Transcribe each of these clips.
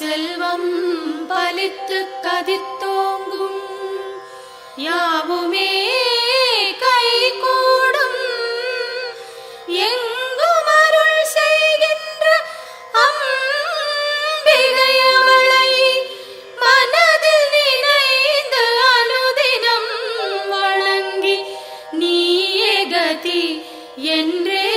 செல்வம் பலித்து கதித்தோங்கும் யாவுமே கைகூடும் எங்கும் அருள் செய்கின்ற அம்பிகை அவளை மனதில் நினைந்து அனுதினம் வணங்கி நீயே கதி என்றே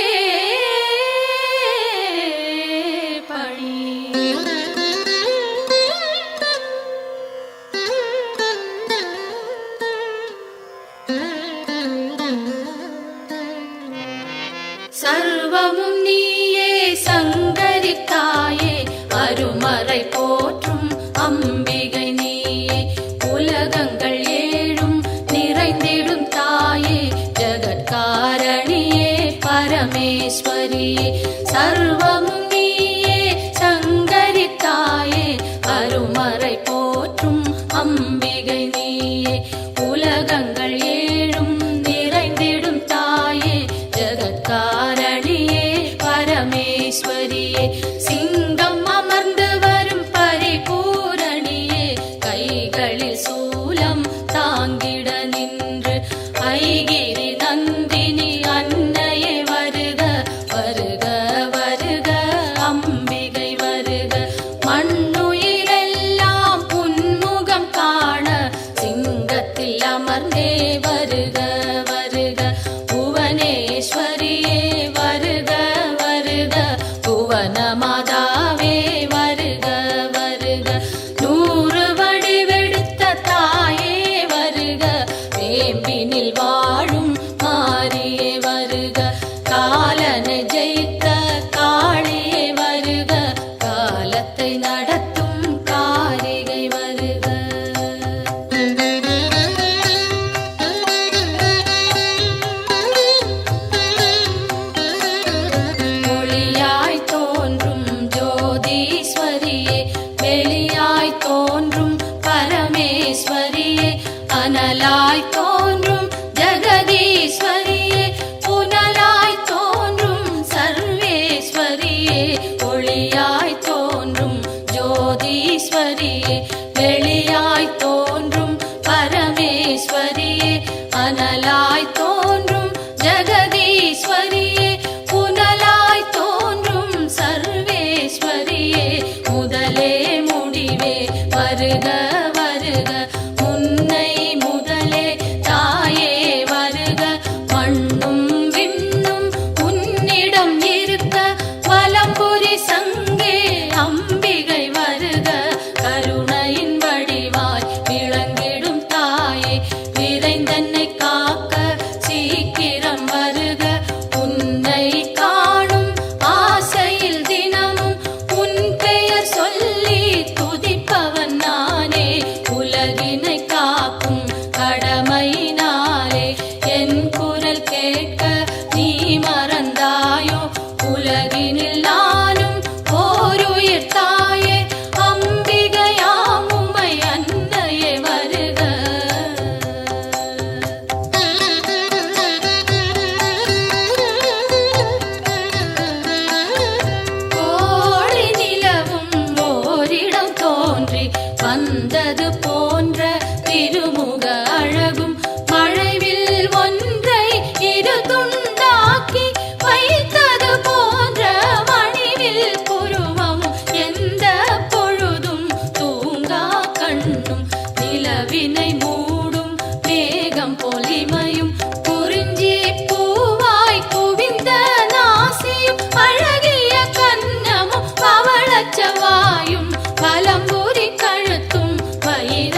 சர்வமும் நீயே சங்கரி தாயே அருமறை போற்றும் அம்பிகை நீயே உலகங்கள் ஏழும் நிறைந்திடும் தாயே ஜகத்காரணியே பரமேஸ்வரியே சர்வமும் நீயே சங்கரி தாயே அருமறை போற்றும் அம்பிகை நீயே உலகங்கள் ஏழும் நிறைந்திடும் தாயே ஜகத்காரணியே பரமேஸ்வரியே சிங்கம் அமர்ந்து வரும் பரிபூரணியே கைகளில் சூலம் தாங்கிட நின்று ஐகிரி நந்தினி அன்னையே வருக வருக வருக அம்பிகை வருக மண்ணுயிரெல்லாம் புன்முகம் காண சிங்கத்தில் அமர்ந்தே வருக வருக புவனேஸ்வரியே வருக வருக புவன மாதாவே வருக வருக நூறு வடிவெடுத்த தாயே வருக வேம்பினில் வாழும் மாரியே வருக காலனை ஜெயித்த காளியே வருக காலத்தை நடத்தும் காரிகை வருக ஒளியாய் தோன்றும் ஜோதீஸ்வரியே வெளியாய் தோன்றும் பரமேஸ்வரியே அனலாய் தோன்றும் ஜெகதீஸ்வரியே புனலாய் தோன்றும் சர்வேஸ்வரியே ஒளியாய் தோன்றும் ஜோதீஸ்வரியே வெளியாய் தோன்றும் பரமேஸ்வரியே அனலாய் தோன்றும் ஜெகதீஸ்வரியே புனலாய் தோன்றும் சர்வேஸ்வரியே முதலே முடிவே வருக வருக முன்னை முதலே தாயே வருக மண்ணும் விண்ணும் உன்னிடம் இருக்க வலம்புரி சங்கே அம்பிகை வருக கருணையின் வடிவாய் விளங்கிடும் தாயே விரைந்தன்னை காக்க சீக்கிரம் வருக உன்னை காணும் ஆசையில் தினமும் உன் பெயர் சொல்லி துதிப்பவன் நானே உலகினை காக்கும் கடமையினாலே என் குரல் கேட்க நீ மறந்தாயோ உலகினில் நானும் ஓருயிர் தாயே அம்பிகையாம் உமை அன்னையே வருக கோடி நிலவும் ஓரிடம் தோன்றி வந்தது போன்ற திருமுக அழகும் மழைவில் ஒன்றை இரு துண்டாக்கி வைத்தது போன்ற மணிவில் புருவமும் எந்த பொழுதும் தூங்கா கண்ணும் நிலவினை மூடும் மேகம் பொலிமையும் குறிஞ்சி பூவாய் குவிந்த நாசியும் அழகிய கன்னமும் பவளச்சவாயும் பலம்புரி கழுத்தும் வயிறு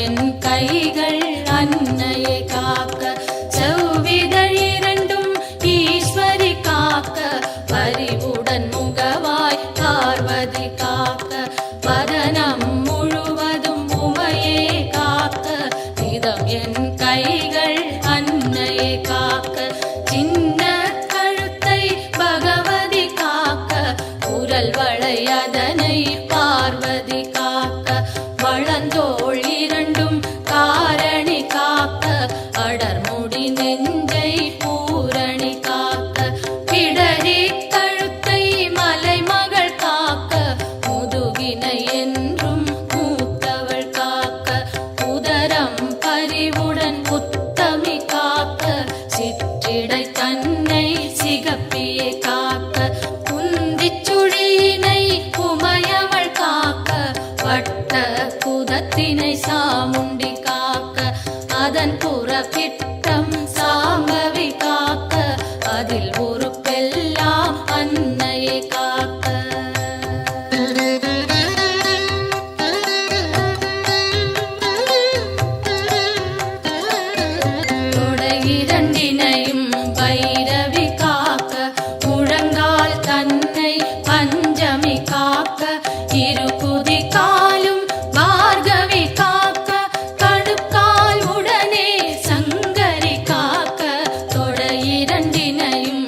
என் கைகள் அன்னையை காக்க, செவ்விதழ் இரண்டும் ஈஸ்வரி காக்க, பரிவுடன் முகவாய் பார்வதி காக்க, வதனம் முழுவதும் உமையே காக்க, இதம் என் கைகள் அன்னையை காக்க, சின்ன கழுத்தை பகவதி காக்க, குரல் வளை அதனை பார்வதி காக்க, வளந்தோள் இரண்டும் காரணி காக்க, அடர்முடி நெஞ்சை பூரணி காக்க, பிடரி கழுத்தை மலைமகள் காக்க, முதுகினை என்றும் மூத்தவள் காக்க, உதரம் பரிவுடன் உத்தமி காக்க, சிற்றிடை தன்னை சிகப்பியை காக்க, குந்திச் சுழியினை உமையவள் காக்க, வட்ட குதத்தினை சாமுண்டி காக்க, அதன் புறப்பிட்டம் சாம்பவி காக்க, அதில் உறுப்பெல்லாம் அன்னையை காக்க. தொடை இரண்டினையும் பைரவி காக்க, முழங்கால் தன்னை பஞ்சமி காக்க, இரு குதி காலும் பார்கவி காக்க, கடுக்கால் உடனே சங்கரி காக்க, தொடை இரண்டினையும்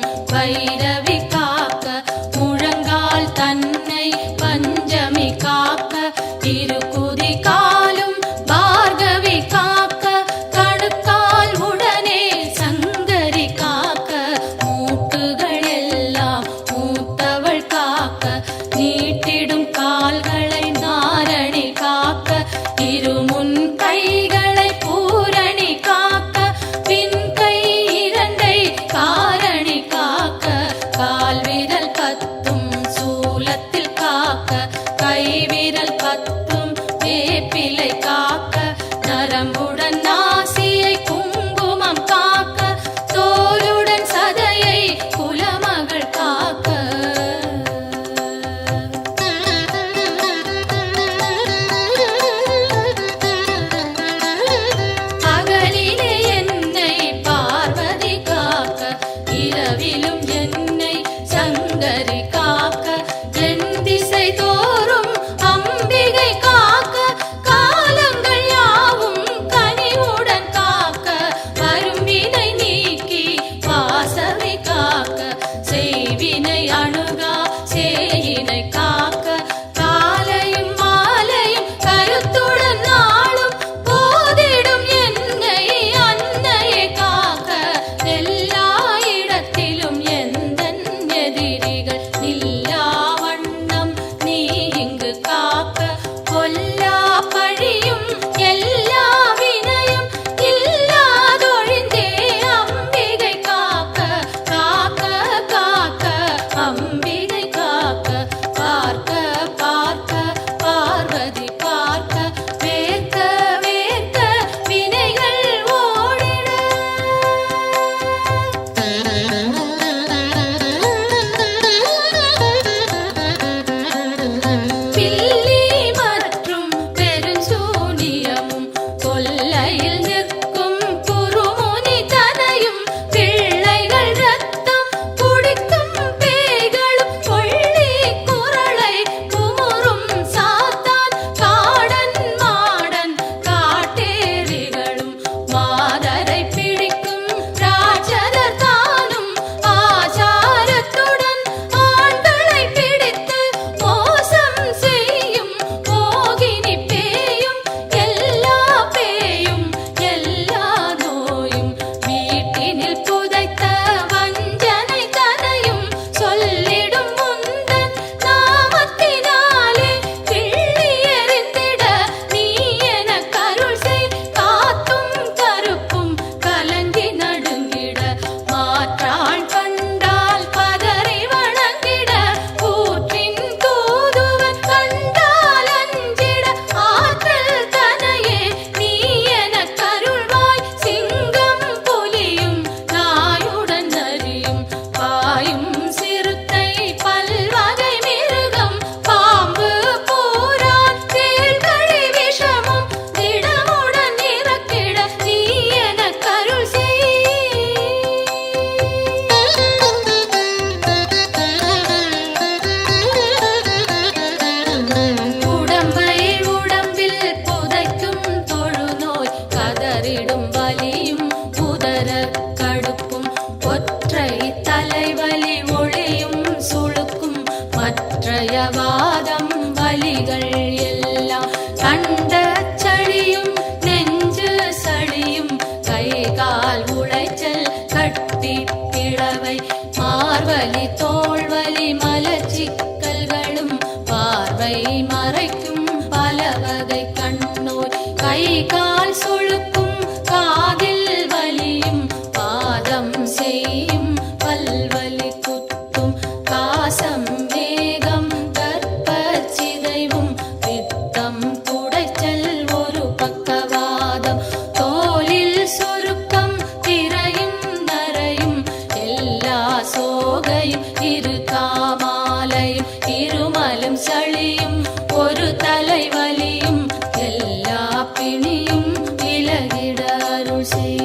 தோள்வலி மலச்சிக்கல்களும் பார்வை மறைக்கும் பலவகை கண்ணோய் கை கால் சுழுக்கும் காதில் வலியும் பாதம் செய்யும் பல்வலி குத்தும் காசம் வேகம் கர்ப்பச்சிதைவும் பித்தம் குடைச்சல் ஒரு பக்கவாதம் தோலில் சுருக்கம் திரையும் நரையும் எல்லா சோகையும் இரு காமாலையும் இருமலும் சளியும் ஒரு தலைவலியும் எல்லா பிணியும் விலகிட அருள் செய்.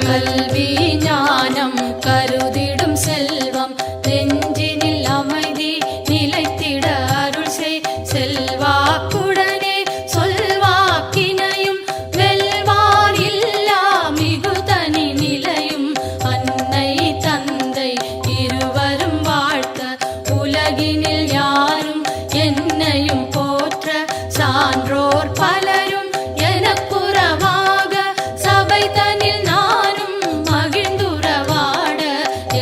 கல்வி ஞானம் கருதிடும் செல்வம் நெஞ்சினில் அமைதி நிலைத்திட அருள் செய். செல்வாக்குடனே சொல்வாக்கினையும் வெல்வார் இல்லா மிகுதனி நிலையும் அன்னை தந்தை இருவரும் வாழ்த்த உலகினில் யாரும் என்னையும் போற்ற சான்றோர் பலரும் எனக்குறவாக சபை தனில் நானும் மகிழ்ந்துறவாட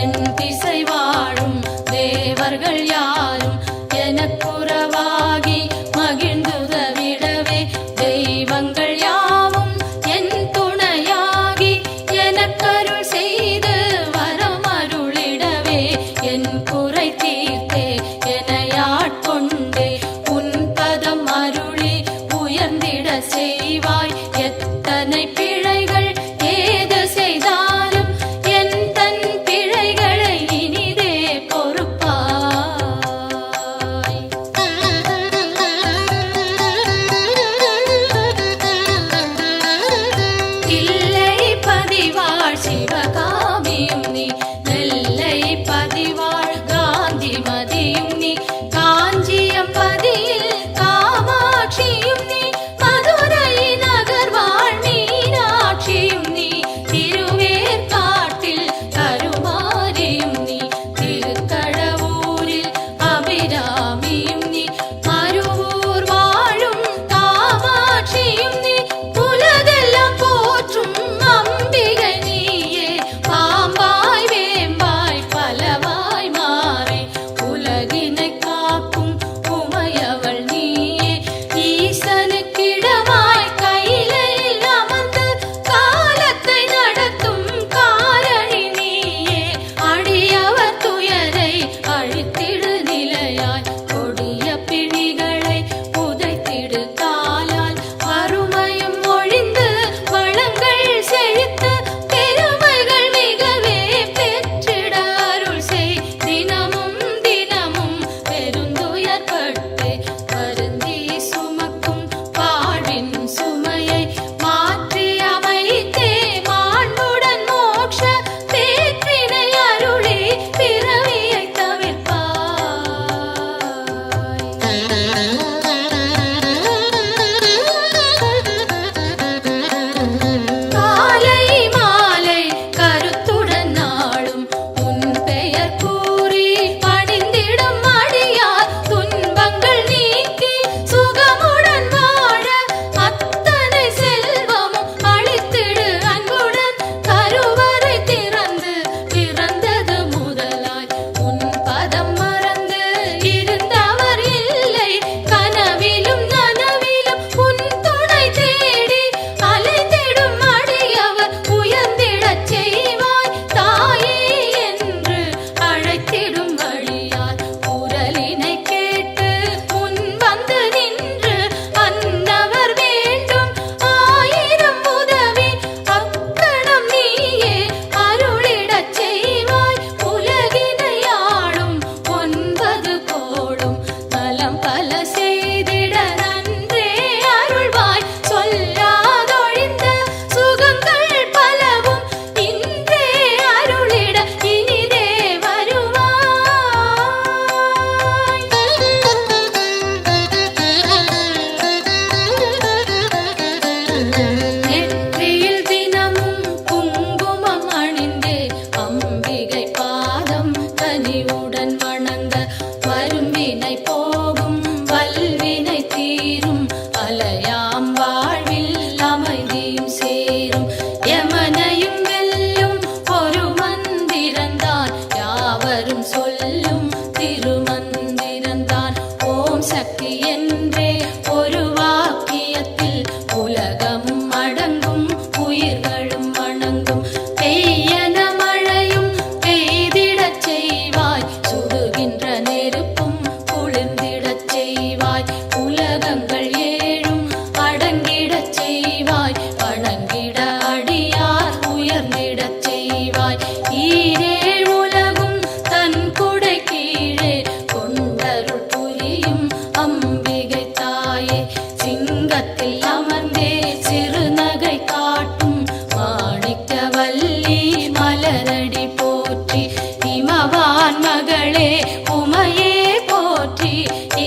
என் திசை வாழும் தேவர்கள் யாரும் எனக்குறவாகி மகிழ்ந்துதவிடவே தெய்வங்கள் யாவும் என் துணையாகி எனக்கருள் செய்து வரமருளிடவே என் குறை தீர்த்தே எனையாட்கொண்டே உன் பதம் அருளி உயர்ந்திட செய்வாய். எத்தனை பிழைகள் ஏது செய்தாலும் என் தன் பிழைகளை இனிதே பொறுப்பாய். தில்லை பதிவாழ் சிவகாமியும் நீ நெல்லை பதிவாழ் காந்தி மதியும் நீ காஞ்சியம் பதியில் காமாட்சியும் நீ மதுரை நகர் வாழ் மீனாட்சியும் நீ திருவேற்காட்டில் கருமாரியும் நீ திருக்கடவூரில் அபிராமியும் நீ மருவூர் வாழும் காமாட்சியும் நீ உலகெல்லாம் போற்றும் அம்பிகை நீயே பாம்பாய் வேம்பாய் பலவாய் மாறி உலகினை காக்கும் உமையவள் நீயே ஈசனுக்கிடமாய் கையிலையில் அமர்ந்து காலத்தை நடத்தும் காரணி நீயே அடியவர் துயரை அழித்திடு நிலையாய் கொடிய பிணிகளை உதைத்திடு காலால் வறுமையும் ஒழிந்து வளங்கள் செழித்து பெருமைகள் மிகவே பெற்றிட அருள் செய். தினமும் தினமும் பெருந்துயர்பட்டு வருந்தி சுமக்கும் வாழ்வின் சுமையை மாற்றி அமைத்தே மாண்புடன் மோட்ச பேற்றினை அருளி பிறவியை தவிர்ப்பாய். காலை மாலை கருத்துடன் நாளும் உன் பெயர் கூறி பணிந்திடும் அடியார் துன்பங்கள் நீக்கி சுகமுடன் வாழ அத்தனை செல்வமும் அளித்திடு அன்புடன் கருவறை திறந்து பிறந்தது முதலாய் உன் பதம் மறந்து இருந்தவர் இல்லை கனவிலும் நனவிலும் உன் துணை தேடி அலைந்திடும் அடியவர் உயர்ந்திடச் செய்வாய். தாயே என்று அழைத்திடும் வழியார் குரலினை கேட்டு உன் வந்து நின்று அன்னவர் வேண்டும் ஆயிரம் உதவி அக்கணம் நீயே அருளிடச் செய்வாய். உலகினை ஆளும் 9 கோடும் நலம் பல செய்திட நன்றே அருள்வாய். சொல்லாதொழிந்த சுகங்கள் பலவும் இன்றே அருளிட இனிதே வருவாய். நெற்றியில் தினமும் குங்குமம் அணிந்தே அம்பிகை பாதம் கனிவுடன் வணங்க வரும்பினை போகும் வல்வினை தீரும் அலையாம் வாழ்வில் சொல்லும் திருமந்திரந்தான் ஓம் சக்தி என்றே ஒரு வாக்கியத்தில் உலகமும் அடங்கும் உயிர்களும் வணங்கும். பெய்யன மழையும் பெய்திடச் செய்வாய், சுடுகின்ற நெருப்பும் குளிர்ந்திடச் செய்வாய், உலகங்கள் ஏழும் அடங்கிடச் செய்வாய், வணங்கிட அடியார் உயர்ந்திடச் செய்வாய். ஈரேழ் உலகும் தன் குடை கீழே கொண்டருள் புரியும் அம்பிகை தாயே, சிங்கத்தில் அமர்ந்தே சிறுநகை காட்டும் மாணிக்கவல்லி மலரடி போற்றி. இமவான் மகளே உமையே போற்றி,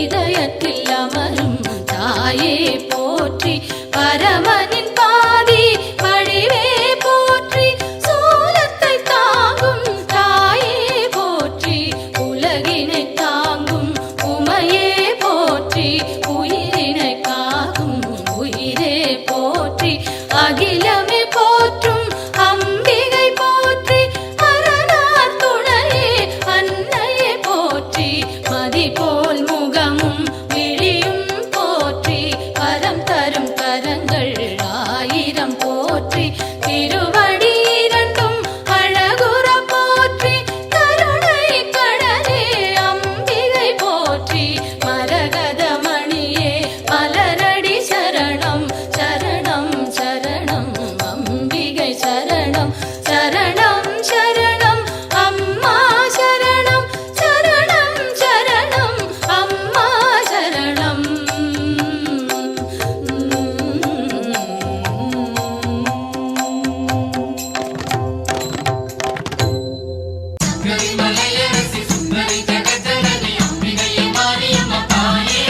இதயத்தில் அமரும் தாயே போற்றி. பரமனின் பாதி வடிவே போற்றி, சூலத்தை தாங்கும் தாயே போற்றி, உலகினை தாங்கும் உமையே போற்றி, உயிரினை காக்கும் உயிரே போற்றி. அகிலமே போற்றும் அம்பிகை போற்றி, அரணார் துணையே அன்னையே போற்றி. மதி போல் முகமும் விழியும் போற்றி, வரம் தரும் கரங்கள் ஆயிரம் போற்றி. திருவடி இரண்டும் அழகுற போற்றி, கருணை கடலே அம்பிகை போற்றி. மரகத மணியே மலரடி சரணம் சரணம் சரணம் அம்பிகை சரணம் சரணம் சரணம் அம்மா சரணம் சரணம் சரணம் அம்மா சரணம். மலையரசி சுந்தரி ஜெகஜனனி அம்பிகையே மாரியம்மா தாயே,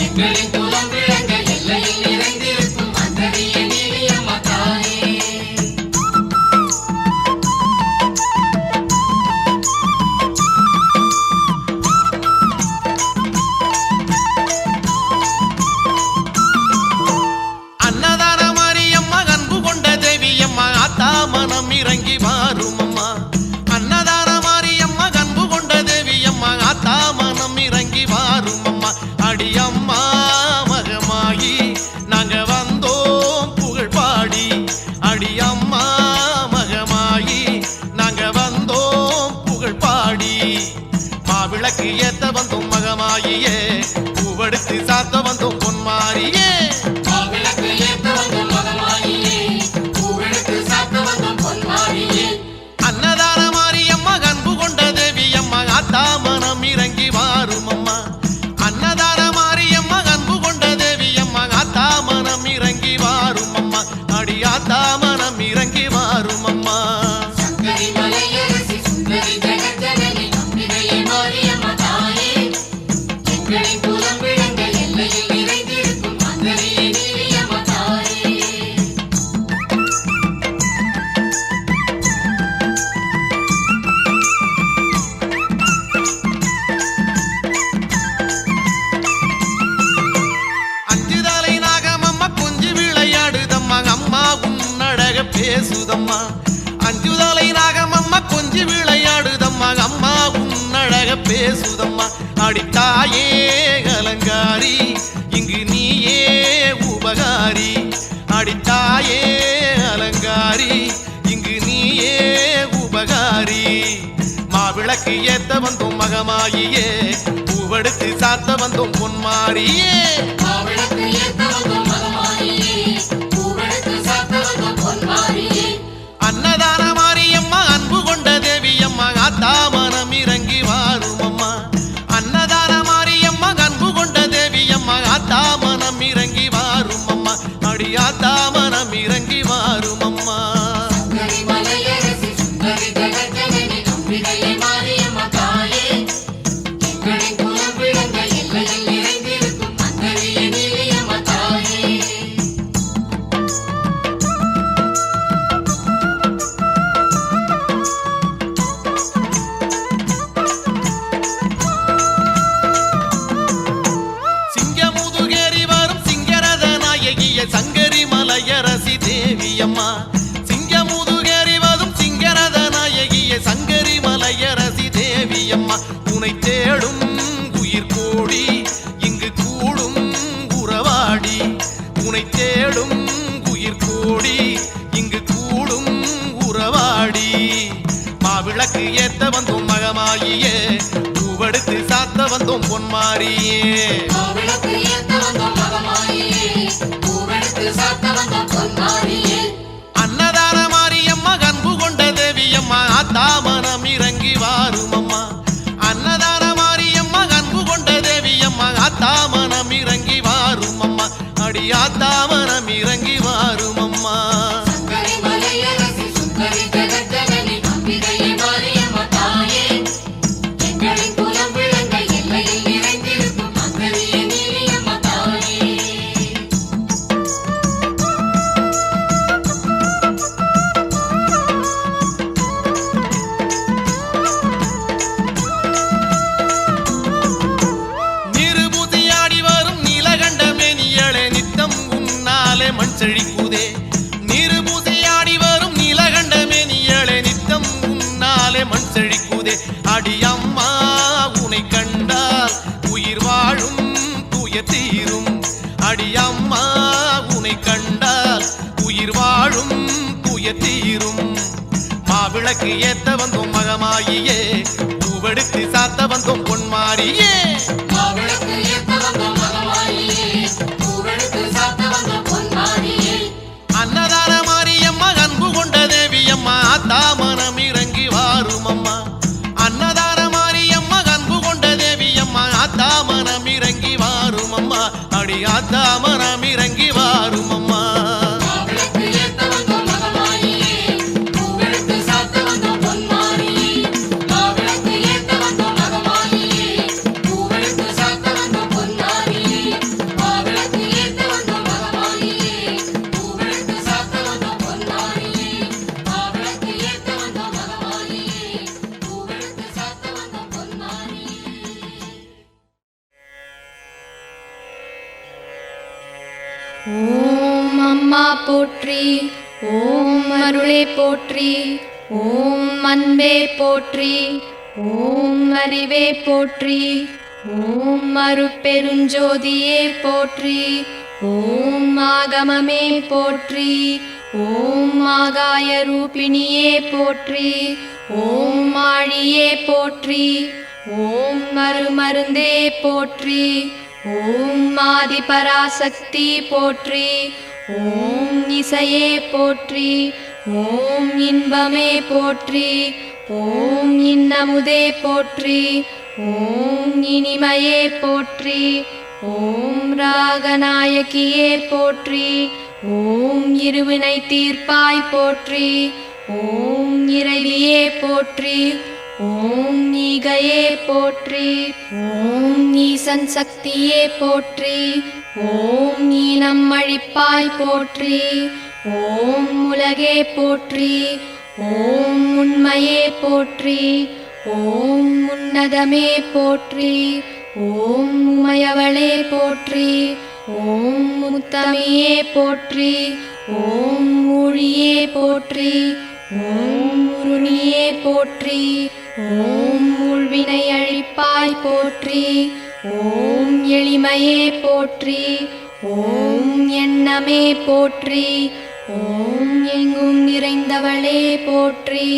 எங்களின் குலம் விளங்க எல்லையில் நிறைந்திருக்கும் அந்தரியே நீலியம்மா தாயே. அன்னதான மாரியம்மா அன்பு கொண்ட தேவியம்மா ஆத்தா மனம் இறங்கி வாரும் அம்மா. அன்னதான மாரியம்மா அன்பு கொண்ட தேவியம்மா ஆத்தா மனம் இறங்கி வாரும் அம்மா. அடியம்மா மகமாயி நாங்க வந்தோம் புகழ் பாடி, அடியம்மா மகமாயி நாங்க வந்தோம் புகழ் பாடி. மாவிளக்கு ஏத்த வந்தோம் மகமாயியே, பூவெடுத்து சாத்த வந்தோம் பொன்மாரியே. மாவிளக்கு ஏத்த வந்தோம் மகமாயியே, பூவெடுத்து சாத்த வந்தோம் பொன்மாரியே. அன்னதான மாரியம்மா அன்பு கொண்ட தேவியம்மா ஆத்தா மனம் இறங்கி வாரும் அம்மா. அன்னதான மாரியம்மா அன்பு கொண்ட தேவியம்மா ஆத்தா மனம் இறங்கி வாரும் அம்மா. அடி ஆத்தா மனம் இறங்கி வாரும் அம்மா. சங்கரி மலையரசி சுந்தரி ஜெகஜனனி அம்பிகையே மாரியம்மா தாயே, எங்களின் குலம் விளங்க எல்லையில் நிறைந்திருக்கும் அந்தரியே நீலியம்மா தாயே. அஞ்சுதலை நாகமம்மா கொஞ்சி விளையாடுதம்மா, அம்மா உன்னழக பேசுதம்மா. அஞ்சுதலை நாகமம்மா கொஞ்சி விளையாடுதம்மா, அம்மா உன்னழக பேசுதம்மா. அடித்தாயே அலங்காரி இங்கு நீயே உபகாரி, அடித்தாயே அலங்காரி இங்கு நீயே உபகாரி. மாவிளக்கு ஏத்த வந்தோம் மகமாயியே, பூவெடுத்து சாத்த வந்தோம் பொன்மாரியே. மாவிளக்கு ஏத்த வந்தோம் மகமாயியே, பூவெடுத்து சாத்த வந்தோம் பொன்மாரியே. அன்னதான மாரியம்மா அன்பு கொண்ட தேவியம்மா ஆத்தா மனம் இறங்கி வாரும் அம்மா. அன்னதான மாரியம்மா அன்பு கொண்ட தேவியம்மா ஆத்தா மனம் இறங்கி வாரும் அம்மா. அடி ஆத்தா மனம் இறங்கி வாரும் அம்மா. சங்கரி மலையரசி சுந்தரி ஜெகஜனனி அம்பிகையே மாரியம்மா தாயே, எங்களின் குலம் விளங்க எல்லையில் நிறைந்திருக்கும் அந்தரியே நீலியம்மா தாயே. சங்கரி மலையரசி தேவி அம்மா உனை தேடும் உயிர் கோடி இங்கு கூடும் உறவாடி உனை தேடும் உயிர் கோடி இங்கு கூடும் உறவாடி மாவிளக்கு ஏத்த வந்தோம் மகமாயியே பூவெடுத்து சாத்த வந்தோம் பொன்மாரியே அன்னதான மாரியம்மா அன்பு கொண்ட தேவியம்மா ஆத்தா மனம் இறங்கி வாரும் அம்மா அன்னதான மாரியம்மா அன்பு கொண்ட தேவியம்மா ஆத்தா மனம் இறங்கி வாரும் அம்மா அடி ஆத்தா மனம் இறங்கி வாரும் அம்மா மண் செழிக்குதே நீரு பூசையாடி வரும் நீலகண்டமே நீயளே நித்தம் உன்னாலே மண் செழிக்குதே அடி அம்மா உனை கண்டால் உயிர் வாழும் தூய தீரும் அடி அம்மா உனை கண்டால் உயிர் வாழும் தூய தீரும் மாவிளக்கு ஏத்த வந்தோம் மகமாயியே பூவெடுத்து சாத்த வந்தோம் பொன்மாரியே அன்னதான மாரியம்மா அன்பு கொண்ட தேவியம்மா ஆத்தா மனம் இறங்கி வாரும் அம்மா அன்னதான மாரியம்மா அன்பு கொண்ட தேவியம்மா ஆத்தா மனம் இறங்கி வாரும் அம்மா அடி ஆத்தா மனம் இறங்கி வாரும் அம்மா ஓம் அம்மா போற்றி ஓம் அருளே போற்றி ஓம் அன்பே போற்றி ஓம் அறிவே போற்றி ஓம் அருட்பெருஞ்சோதியே போற்றி ஓம் ஆகமமே போற்றி ஓம் ஆகாய ரூபிணியே போற்றி ஓம் ஆழியே போற்றி ஓம் அருமருந்தே போற்றி ஓம் ஆதி பராசக்தி போற்றி ஓம் இசையே போற்றி ஓம் இன்பமே போற்றி ஓம் இன்னமுதே போற்றி ஓம் இனிமையே போற்றி ஓம் ராகநாயகியே போற்றி ஓம் இருவினை தீர்ப்பாய் போற்றி ஓம் இறைவியே போற்றி ஓம் ஈகையே போற்றி ஓம் ஈசன் சக்தியே போற்றி ஓம் ஈனம் அழிப்பாய் போற்றி ஓம் உலகே போற்றி ஓம் உண்மையே போற்றி ஓம் உன்னதமே போற்றி ஓம் உமையவளே போற்றி ஓம் முத்தமியே போற்றி ஓம் ஊழியே போற்றி ஓம் உருணியே போற்றி ஓம் உள்வினை அழிப்பாய் போற்றி ஓம் எளிமையே போற்றி ஓம் எண்ணமே போற்றி ஓம் எங்கும் நிறைந்தவளே போற்றி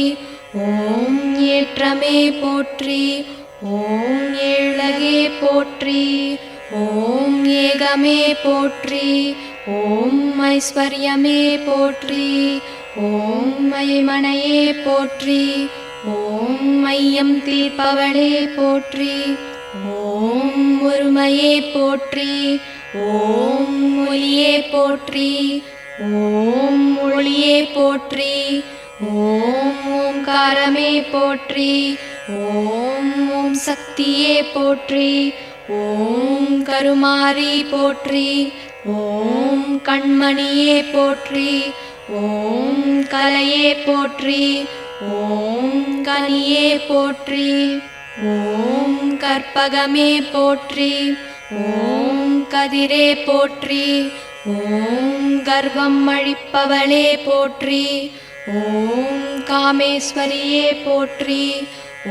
ஓம் ஏற்றமே போற்றி ஓம் ஏழகே போற்றி ஓம் ஏகமே போற்றி ஓம் ஐஸ்வர்யமே போற்றி ஓம் மைமனையே போற்றி ஓம் மையம் தீர்ப்பவளே போற்றி ஓம் ஒருமையே போற்றி ஓம் ஒளியே போற்றி ஓம் ஒளியே போற்றி ஓம் ஓம்காரமே போற்றி ஓம் ஓம் சக்தியே போற்றி ஓம் கருமாரி போற்றி ஓம் கண்மணியே போற்றி ஓம் கலையே போற்றி ஓம் கனியே போற்றி ஓம் கற்பகமே போற்றி ஓம் கதிரே போற்றி ஓம் கர்வம் அழிப்பவளே போற்றி ஓம் காமேஸ்வரியே போற்றி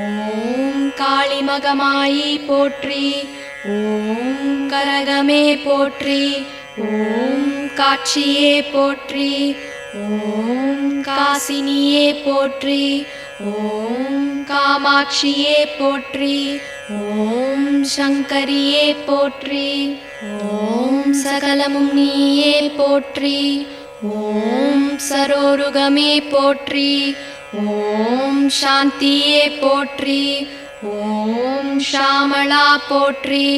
ஓம் காளிமகமாயி போற்றி. ஓம் கரகமே போற்றி. ஓம் காட்சியே போற்றி. ஓம் காசினியே போற்றி. ஓம் காமாட்சியே போற்றி. ஓம் சங்கரியே போற்றி. ஓம் சகலமும் நீயே போற்றி. ஓம் சரோருகமே போற்றி. ஓம் சாந்தியே போற்றி. ஓம் ஷாமளா போற்றி.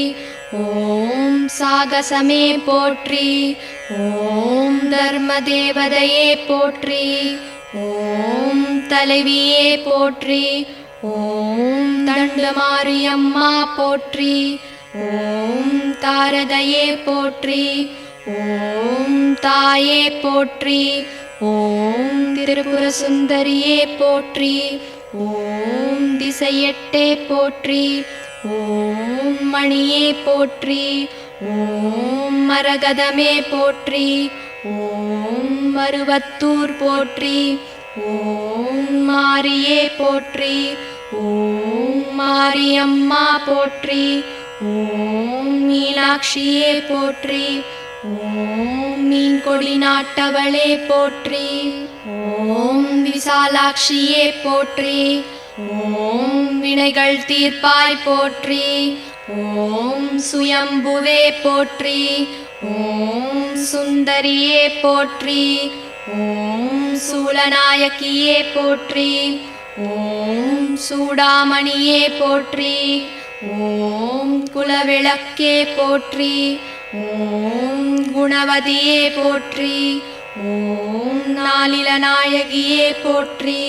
ஓம் சாகசமே போற்றி. ஓம் தர்மதேவதையே போற்றி. ஓம் தலைவியே போற்றி. ஓம் தண்டமாரியம்மா போற்றி. ஓம் தாரதையே போற்றி. ஓம் தாயே போற்றி. ஓம் திரிபுர சுந்தரியே போற்றி. ஓம் திசையெட்டே போற்றி. ஓம் மணியே போற்றி. ஓம் மரகதமே போற்றி. ஓம் மருவத்தூர் போற்றி. ஓம் மாரியே போற்றி. ஓம் மாரியம்மா போற்றி. ஓம் மீனாட்சியே போற்றி. ஓம் மீன்கொடி நாட்டவளே போற்றி. ஓம் விசாலாட்சியே போற்றி. ஓம் வினைகள் தீர்ப்பாய் போற்றி. ஓம் சுயம்புவே போற்றி. ஓம் சுந்தரியே போற்றி. ஓம் சூலநாயகியே போற்றி. ஓம் சூடாமணியே போற்றி. ஓம் குலவிளக்கே போற்றி. ஓம் குணவதியே போற்றி. ஓம் நாளிலநாயகியே போற்றி.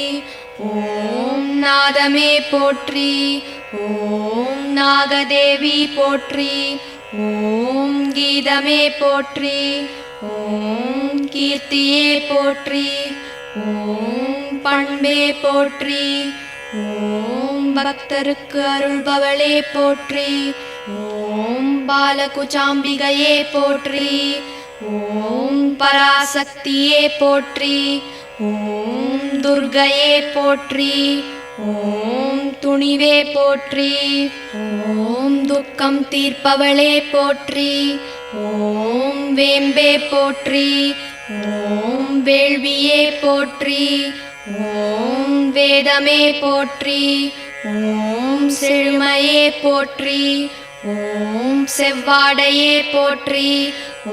ஓம் நாதமே போற்றி. ஓம் நாகதேவி போற்றி. ஓம் கீதமே போற்றி. ஓம் கீர்த்தியே போற்றி. ஓம் பண்பே போற்றி. ஓம் பக்தருக்கு அருள்பவளே போற்றி. ஓம் பாலகுச்சாம்பிகையே போற்றி. ஓம் பராசக்தியே போற்றி. ஓம் துர்க்கையே போற்றி. ஓம் துணிவே போற்றி. ஓம் துக்கம் தீர்ப்பவளே போற்றி. ஓம் வேம்பே போற்றி. ஓம் வேள்வியே போற்றி. ஓம் வேதமே போற்றி. ஓம் செழுமையே போற்றி. ஓம் செவ்வாடையே போற்றி.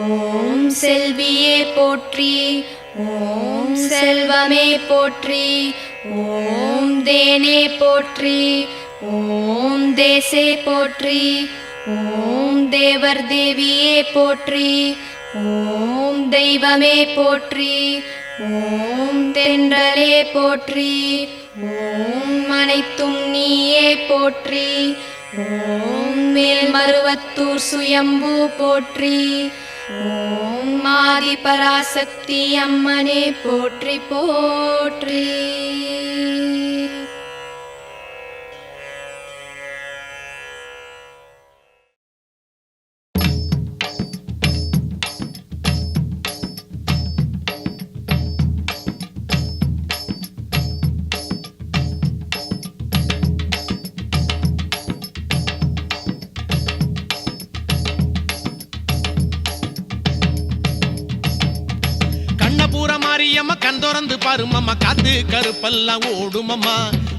ஓம் செல்வியே போற்றி. ஓம் செல்வமே போற்றி. ஓம் தேனே போற்றி. ஓம் தேசே போற்றி. ஓம் தேவர் தேவியே போற்றி. ஓம் தெய்வமே போற்றி. ஓம் தென்றலே போற்றி. ஓம் அனைத்தும் நீயே போற்றி. ஓம் மேல்மருவத்தூர் சுயம்பு போற்றி. ஓம் ஆதி பராசக்தி அம்மனே போற்றி போற்றி. மாரியம்மா கண் திறந்து பாருமம்மா, காத்து கருப்பெல்லாம் ஓடுமம்மா.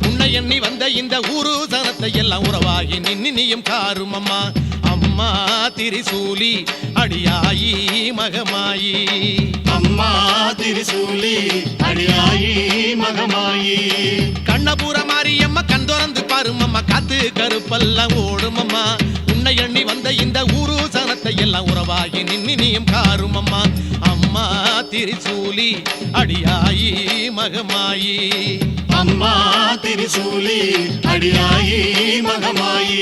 உன்னை எண்ணி வந்த இந்த ஊரு சனத்தை எல்லாம் உறவாகி நின்னியும் காருமம்மா. அம்மா திரிசூலி அடியாயி மகமாயி. அம்மா திரிசூலி அடியாயி மகமாயி. கண்ணபுர மாரியம்மா கண் திறந்து பாருமம்மா, காத்து கருப்பெல்லாம் ஓடுமம்மா. உன்னை எண்ணி வந்த இந்த ஊரு சனத்தை எல்லாம் உறவாகி நின்னியும் காருமம்மா. அம்மா திரிசூலி அடியாயி மகமாயி. அம்மா திரிசூலி அடியாயி மகமாயி.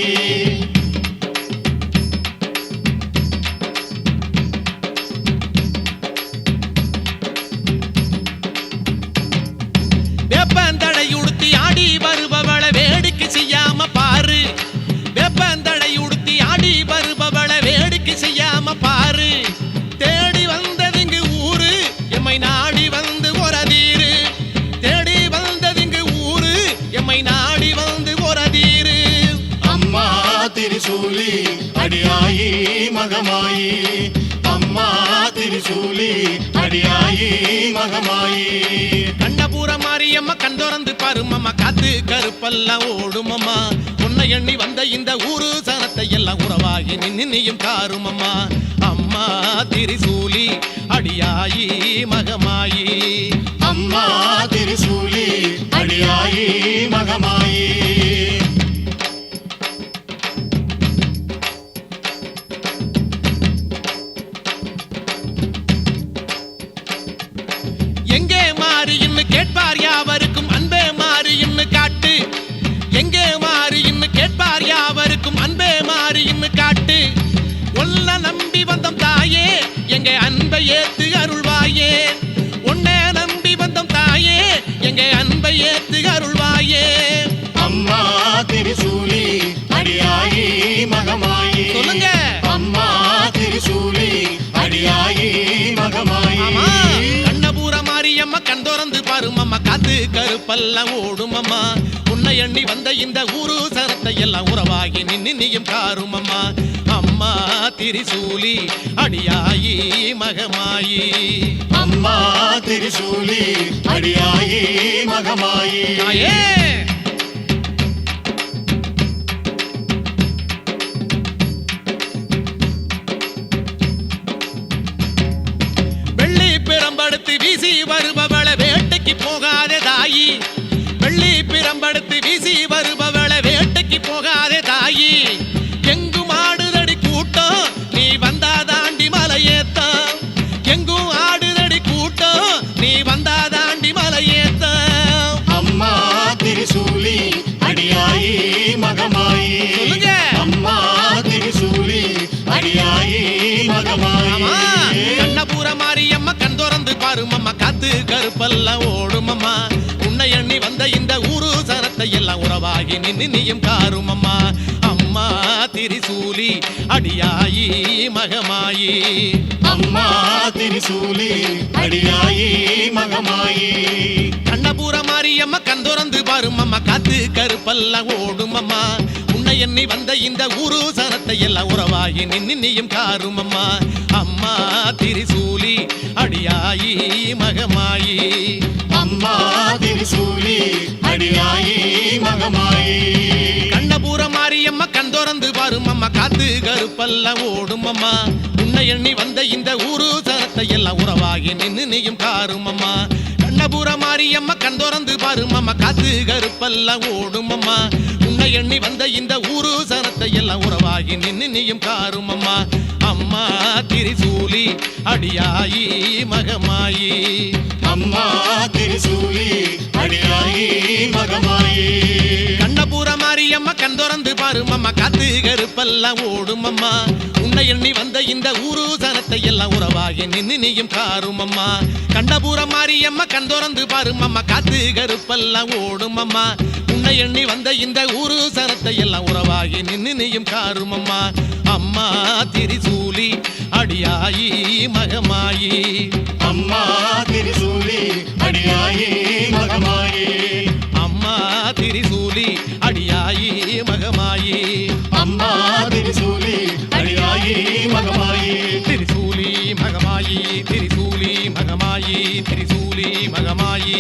வேப்பந்தடை உடுத்தி ஆடி வருபவள வேடிக்கை செய்யாம பாரு. வேப்பந்தடை உடுத்தி ஆடி வருபவள வேடிக்கை செய்யாம பாரு. தேடி வந்ததிங்கு ஊரு எம்மை நாடி வந்து ஒரதீரு. தேடி வந்ததிங்கு ஊரு எம்மை நாடி வந்து ஒரதீரு. திரிசூலி அடியாயி மகமாயி அம்மா திரிசூலி அடியாயி மகமாயி கண்ணபுர மாரியம்மா கண் திறந்து பாருமம்மா காத்து கருப்பெல்லாம் ஓடுமம்மா உன்னை எண்ணி வந்த இந்த ஊரு சனத்தை எல்லாம் உறவாகி நின்னியும் காருமம்மா அம்மா திரிசூலி அடியாயி மகமாயி அம்மா திரிசூலி அடியாயி மகமாயி எங்கே மாறின்னு கேட்பார் யாவருக்கும் அன்பே மாறின்னு காட்டு எங்கே மாறின்னு கேட்பார் யாவருக்கும் அன்பே மாறின்னு காட்டு ஒல்ல நம்பி வந்தம் தாயே எங்க அன்பை ஏத்து அருள்வாயே உன்னை நம்பி வந்தம் தாயே எங்க அன்பை ஏத்து அருள்வாயே அம்மா திரிசூலி அடியாயி மகமாயி சொல்லுங்க அம்மா திரிசூலி அடியாயி மகமாயி ஆமா கண்ணபுர மாரியம்மா கண் திறந்து பாருமம்மா காத்து கருப்பெல்லாம் ஓடுமம்மா உன்னை எண்ணி வந்த இந்த ஊரு சனத்தை எல்லாம் உறவாகி நின்னியும் காருமம்மா அம்மா திரிசூலி அடியாயி மகமாயி அம்மா திரிசூலி அடியாயி மகமாயி தாயே வெள்ளி பிரம்படுத்து வீசி வருபவள வேட்டைக்கு போகாதே தாயி வெள்ளி பிரம்படுத்து வீசி வருபவள வேட்டைக்கு போகாதே தாயி எங்கும் ஆடுதடி கூட்டம் நீ வந்தா தாண்டி மலையேத்தம் எங்கும் ஆடுதடி கூட்டம் நீ வந்தா தாண்டி மலையேத்தம் அம்மா திரிசூலி அடியாயி மகமாயி சொல்லுங்க. அம்மா திரிசூலி அடியாயி மகமாயி ஆமா கண்ணபுர மாரியம்மா கண் திறந்து பாருமம்மா காத்து கருப்பெல்லாம் ஓடுமம்மா உன்னை எண்ணி வந்த இந்த ஊரு சனத்தை எல்லாம் உறவாகி நின்னியும் காருமம்மா அம்மா திரிசூலி அடியாயி மகமாயி அம்மா திரிசூலி அடியாயி மகமாயி கண்ணபுர மாரியம்மா கண் திறந்து பாருமம்மா காத்து கருப்பெல்லாம் ஓடுமம்மா உன்னை எண்ணி வந்த இந்த ஊரு சனத்தை எல்லாம் உறவாகி நின்னியும் காருமம்மா அம்மா திரிசூலி அடியாயி மகமாயி அம்மா திரிசூலி அடியாயி மகமாயி கண்ணபுர மாரியம்மா கண் திறந்து பாருமம்மா காத்து கருப்பெல்லாம் ஓடுமம்மா உன்னை எண்ணி வந்த இந்த ஊரு சனத்தை எல்லாம் உறவாகி நின்னியும் காருமம்மா கண்ணபுர மாரியம்மா கண் திறந்து பாருமம்மா காத்து கருப்பெல்லாம் ஓடுமம்மா உன்னை எண்ணி வந்த இந்த ஊரு சனத்தை எல்லாம் உறவாகி நின்னியும் காருமம்மா அம்மா திரிசூலி அடியாயி மகமாயி அம்மா திரிசூலி அடியாயி மகமாயி கண்ணபுர மாரியம்மா கண் திறந்து பாருமம்மா காத்து கருப்பெல்லாம் ஓடுமம்மா உன்னை எண்ணி வந்த இந்த ஊரு சனத்தை எல்லாம் உறவாகி நின்னியும் காருமம்மா கண்ணபுர மாரியம்மா கண் திறந்து பாருமம்மா காத்து கருப்பெல்லாம் ஓடுமம்மா உன்னை எண்ணி வந்த இந்த ஊரு சனத்தை எல்லாம் உறவாகி நின்னியும் காருமம்மா அம்மா திரிசூலி அடியாயி மகமாயி அம்மா திரிசூலி அடியாயி மகமாயி அம்மா திரிசூலி அடியாயி மகமாயி அம்மா திரிசூலி அடியாயி மகமாயி திரிசூலி மகமாயி திரிசூலி மகமாயி திரிசூலி மகமாயி